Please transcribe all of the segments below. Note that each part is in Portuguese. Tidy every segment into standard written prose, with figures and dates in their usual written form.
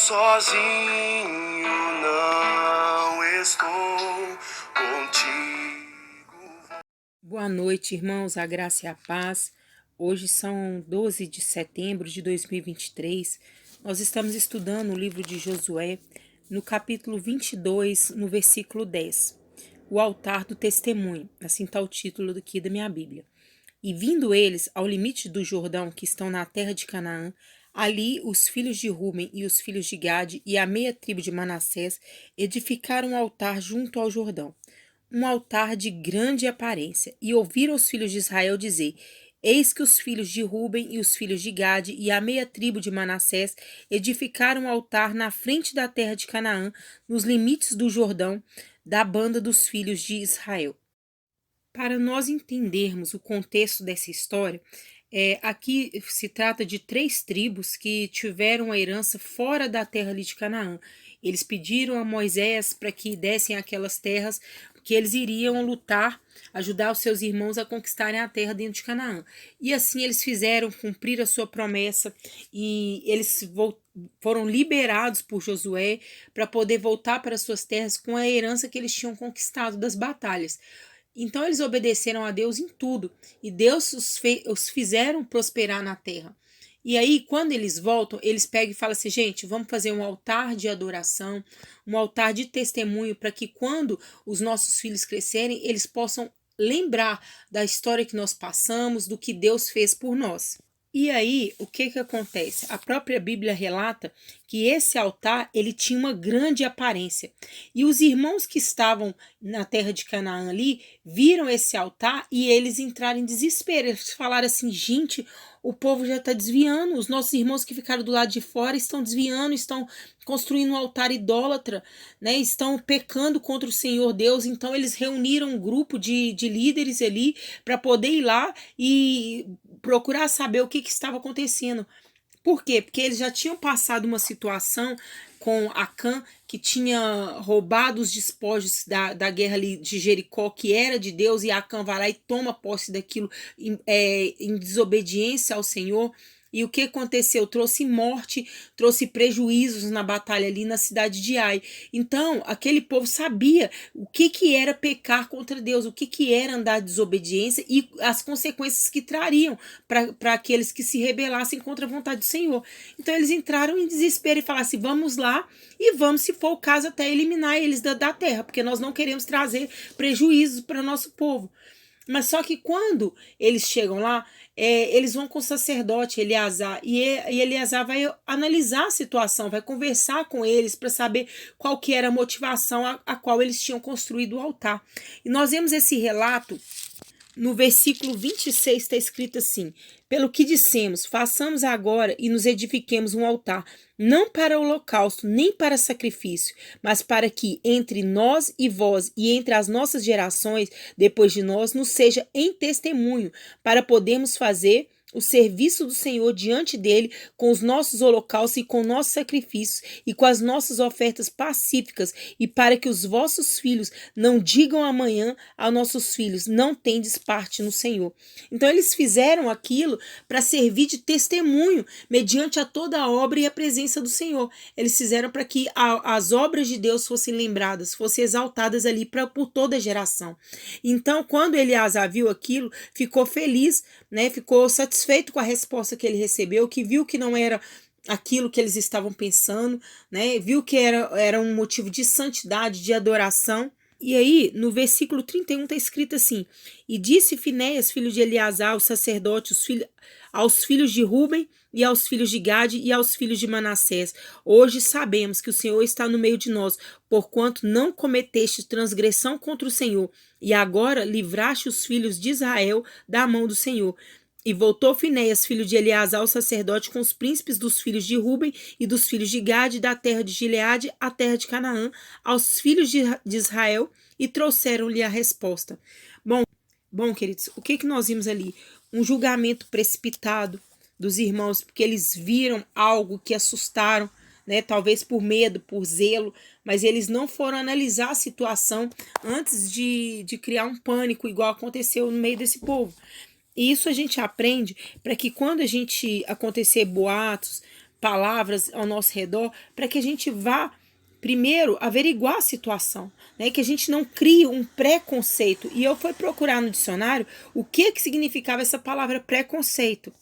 sozinho, não estou contigo. Boa noite, irmãos, a graça e a paz. Hoje são 12 de setembro de 2023. Nós estamos estudando o livro de Josué, no capítulo 22, no versículo 10. O altar do testemunho, assim está o título aqui da minha Bíblia. E vindo eles ao limite do Jordão, que estão na terra de Canaã, ali os filhos de Ruben e os filhos de Gade e a meia tribo de Manassés edificaram um altar junto ao Jordão, um altar de grande aparência, e ouviram os filhos de Israel dizer: Eis que os filhos de Ruben e os filhos de Gade e a meia tribo de Manassés edificaram um altar na frente da terra de Canaã, nos limites do Jordão, da banda dos filhos de Israel. Para nós entendermos o contexto dessa história, aqui se trata de 3 tribos que tiveram a herança fora da terra ali de Canaã. Eles pediram a Moisés para que dessem aquelas terras, que eles iriam lutar, ajudar os seus irmãos a conquistarem a terra dentro de Canaã. E assim eles fizeram cumprir a sua promessa e eles foram liberados por Josué para poder voltar para suas terras com a herança que eles tinham conquistado das batalhas. Então eles obedeceram a Deus em tudo, e Deus os fizeram prosperar na terra. E aí, quando eles voltam, eles pegam e falam assim: gente, vamos fazer um altar de adoração, um altar de testemunho, para que quando os nossos filhos crescerem, eles possam lembrar da história que nós passamos, do que Deus fez por nós. E aí, o que acontece? A própria Bíblia relata que esse altar, ele tinha uma grande aparência. E os irmãos que estavam na terra de Canaã ali, viram esse altar e eles entraram em desespero. Eles falaram assim: gente, o povo já está desviando, os nossos irmãos que ficaram do lado de fora estão desviando, estão construindo um altar idólatra, né? Estão pecando contra o Senhor Deus. Então eles reuniram um grupo de líderes ali para poder ir lá e procurar saber o que estava acontecendo. Por quê? Porque eles já tinham passado uma situação com Acã, que tinha roubado os despojos da guerra ali de Jericó, que era de Deus, e Acã vai lá e toma posse daquilo em desobediência ao Senhor. E o que aconteceu? Trouxe morte, trouxe prejuízos na batalha ali na cidade de Ai. Então, aquele povo sabia o que era pecar contra Deus, o que era andar de desobediência e as consequências que trariam para aqueles que se rebelassem contra a vontade do Senhor. Então, eles entraram em desespero e falaram assim: vamos lá e vamos, se for o caso, até eliminar eles da terra, porque nós não queremos trazer prejuízos para o nosso povo. Mas só que quando eles chegam lá, eles vão com o sacerdote Eleazar, e Eleazar vai analisar a situação, vai conversar com eles para saber qual que era a motivação a qual eles tinham construído o altar. E nós vemos esse relato no versículo 26, está escrito assim: pelo que dissemos, façamos agora e nos edifiquemos um altar, não para holocausto, nem para sacrifício, mas para que entre nós e vós e entre as nossas gerações, depois de nós, nos seja em testemunho, para podermos fazer o serviço do Senhor diante dele, com os nossos holocaustos e com nossos sacrifícios e com as nossas ofertas pacíficas, e para que os vossos filhos não digam amanhã aos nossos filhos: não tendes parte no Senhor. Então eles fizeram aquilo para servir de testemunho mediante a toda a obra e a presença do Senhor. Eles fizeram para que as obras de Deus fossem lembradas, fossem exaltadas ali por toda a geração. Então, quando Eleazar viu aquilo, ficou feliz, né? Ficou satisfeito com a resposta que ele recebeu, que viu que não era aquilo que eles estavam pensando, né? Viu que era um motivo de santidade, de adoração. E aí, no versículo 31 está escrito assim: e disse Finéias, filho de Eleazar, o sacerdote, aos filhos de Ruben e aos filhos de Gade e aos filhos de Manassés: hoje sabemos que o Senhor está no meio de nós, porquanto não cometeste transgressão contra o Senhor, e agora livraste os filhos de Israel da mão do Senhor. E voltou Finéias, filho de Eleazar, o sacerdote, com os príncipes dos filhos de Ruben e dos filhos de Gade, da terra de Gileade, à terra de Canaã, aos filhos de Israel, e trouxeram-lhe a resposta. Bom, queridos, o que nós vimos ali? Um julgamento precipitado dos irmãos, porque eles viram algo que assustaram, né? Talvez por medo, por zelo, mas eles não foram analisar a situação antes de criar um pânico, igual aconteceu no meio desse povo. E isso a gente aprende para que quando a gente acontecer boatos, palavras ao nosso redor, para que a gente vá primeiro averiguar a situação, né? Que a gente não crie um preconceito. E eu fui procurar no dicionário o que significava essa palavra preconceito.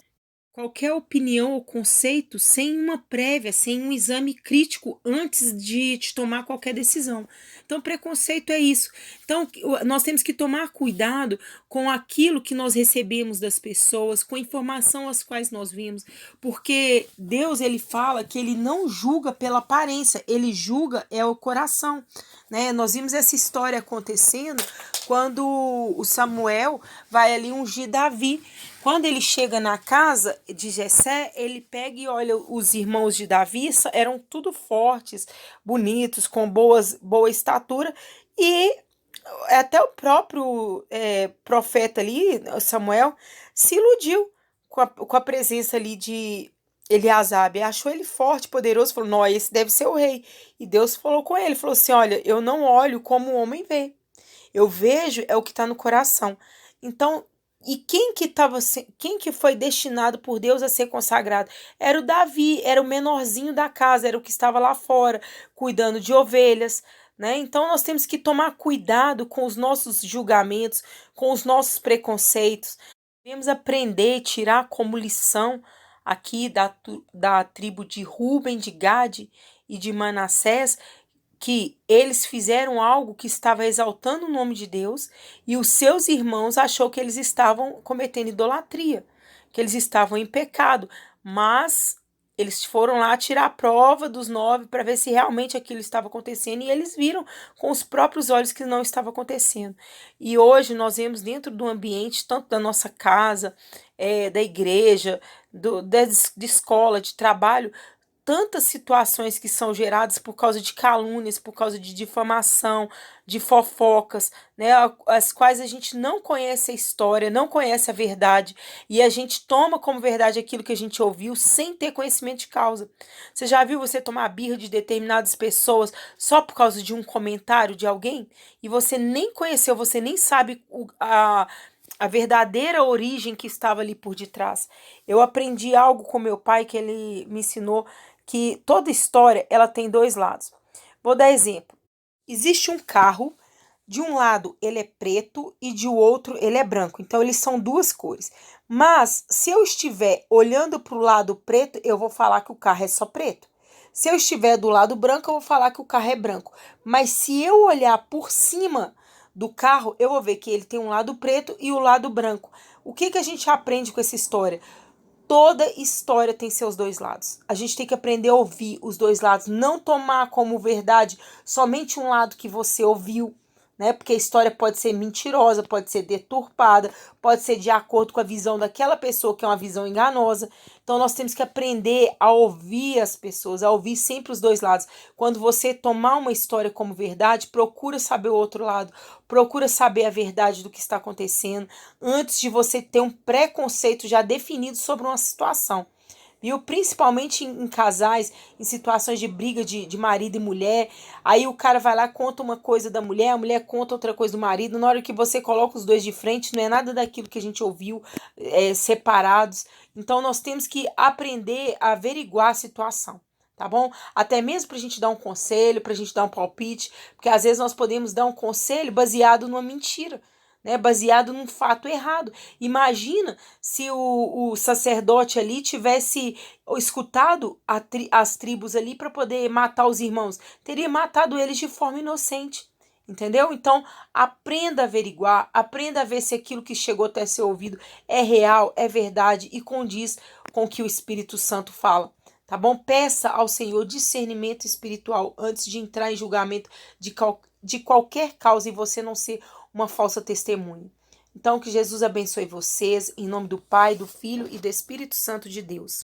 Qualquer opinião ou conceito sem uma prévia, sem um exame crítico antes de tomar qualquer decisão. Então, preconceito é isso. Então, nós temos que tomar cuidado com aquilo que nós recebemos das pessoas, com a informação as quais nós vimos, porque Deus, ele fala que ele não julga pela aparência, ele julga é o coração, né? Nós vimos essa história acontecendo quando o Samuel vai ali ungir Davi. Quando ele chega na casa de Jessé, ele pega e olha os irmãos de Davi, eram tudo fortes, bonitos, com boa estatura, e até o próprio profeta ali, Samuel, se iludiu com a presença ali de Eliasabe, achou ele forte, poderoso, falou, não, esse deve ser o rei. E Deus falou com ele, falou assim, olha, eu não olho como o homem vê, eu vejo é o que está no coração. Então, e quem que foi destinado por Deus a ser consagrado? Era o Davi, era o menorzinho da casa, era o que estava lá fora, cuidando de ovelhas, né? Então nós temos que tomar cuidado com os nossos julgamentos, com os nossos preconceitos. Devemos aprender e tirar como lição aqui da tribo de Ruben, de Gade e de Manassés, que eles fizeram algo que estava exaltando o nome de Deus e os seus irmãos achou que eles estavam cometendo idolatria, que eles estavam em pecado, mas eles foram lá tirar a prova dos 9 para ver se realmente aquilo estava acontecendo e eles viram com os próprios olhos que não estava acontecendo. E hoje nós vemos dentro do ambiente, tanto da nossa casa, da igreja, de escola, de trabalho, tantas situações que são geradas por causa de calúnias, por causa de difamação, de fofocas, né, as quais a gente não conhece a história, não conhece a verdade, e a gente toma como verdade aquilo que a gente ouviu sem ter conhecimento de causa. Você já viu você tomar birra de determinadas pessoas só por causa de um comentário de alguém? E você nem conheceu, você nem sabe a verdadeira origem que estava ali por detrás. Eu aprendi algo com meu pai que ele me ensinou, que toda história ela tem dois lados. Vou dar exemplo. Existe um carro, de um lado ele é preto e de outro ele é branco. Então eles são duas cores. Mas se eu estiver olhando para o lado preto, eu vou falar que o carro é só preto. Se eu estiver do lado branco, eu vou falar que o carro é branco. Mas se eu olhar por cima do carro, eu vou ver que ele tem um lado preto e o lado branco. O que a gente aprende com essa história? Toda história tem seus dois lados. A gente tem que aprender a ouvir os dois lados, não tomar como verdade somente um lado que você ouviu, né? Porque a história pode ser mentirosa, pode ser deturpada, pode ser de acordo com a visão daquela pessoa, que é uma visão enganosa. Então nós temos que aprender a ouvir as pessoas, a ouvir sempre os dois lados. Quando você tomar uma história como verdade, procura saber o outro lado, procura saber a verdade do que está acontecendo, antes de você ter um preconceito já definido sobre uma situação. Viu? Principalmente em casais, em situações de briga de marido e mulher. Aí o cara vai lá, conta uma coisa da mulher, a mulher conta outra coisa do marido. Na hora que você coloca os dois de frente, não é nada daquilo que a gente ouviu separados. Então nós temos que aprender a averiguar a situação. Tá bom? Até mesmo para a gente dar um conselho, para a gente dar um palpite, porque às vezes nós podemos dar um conselho baseado numa mentira, né, baseado num fato errado. Imagina se o sacerdote ali tivesse escutado as tribos ali para poder matar os irmãos. Teria matado eles de forma inocente. Entendeu? Então, aprenda a averiguar, aprenda a ver se aquilo que chegou até seu ouvido é real, é verdade e condiz com o que o Espírito Santo fala. Tá bom? Peça ao Senhor discernimento espiritual antes de entrar em julgamento de qualquer causa e você não ser uma falsa testemunha. Então, que Jesus abençoe vocês, em nome do Pai, do Filho e do Espírito Santo de Deus.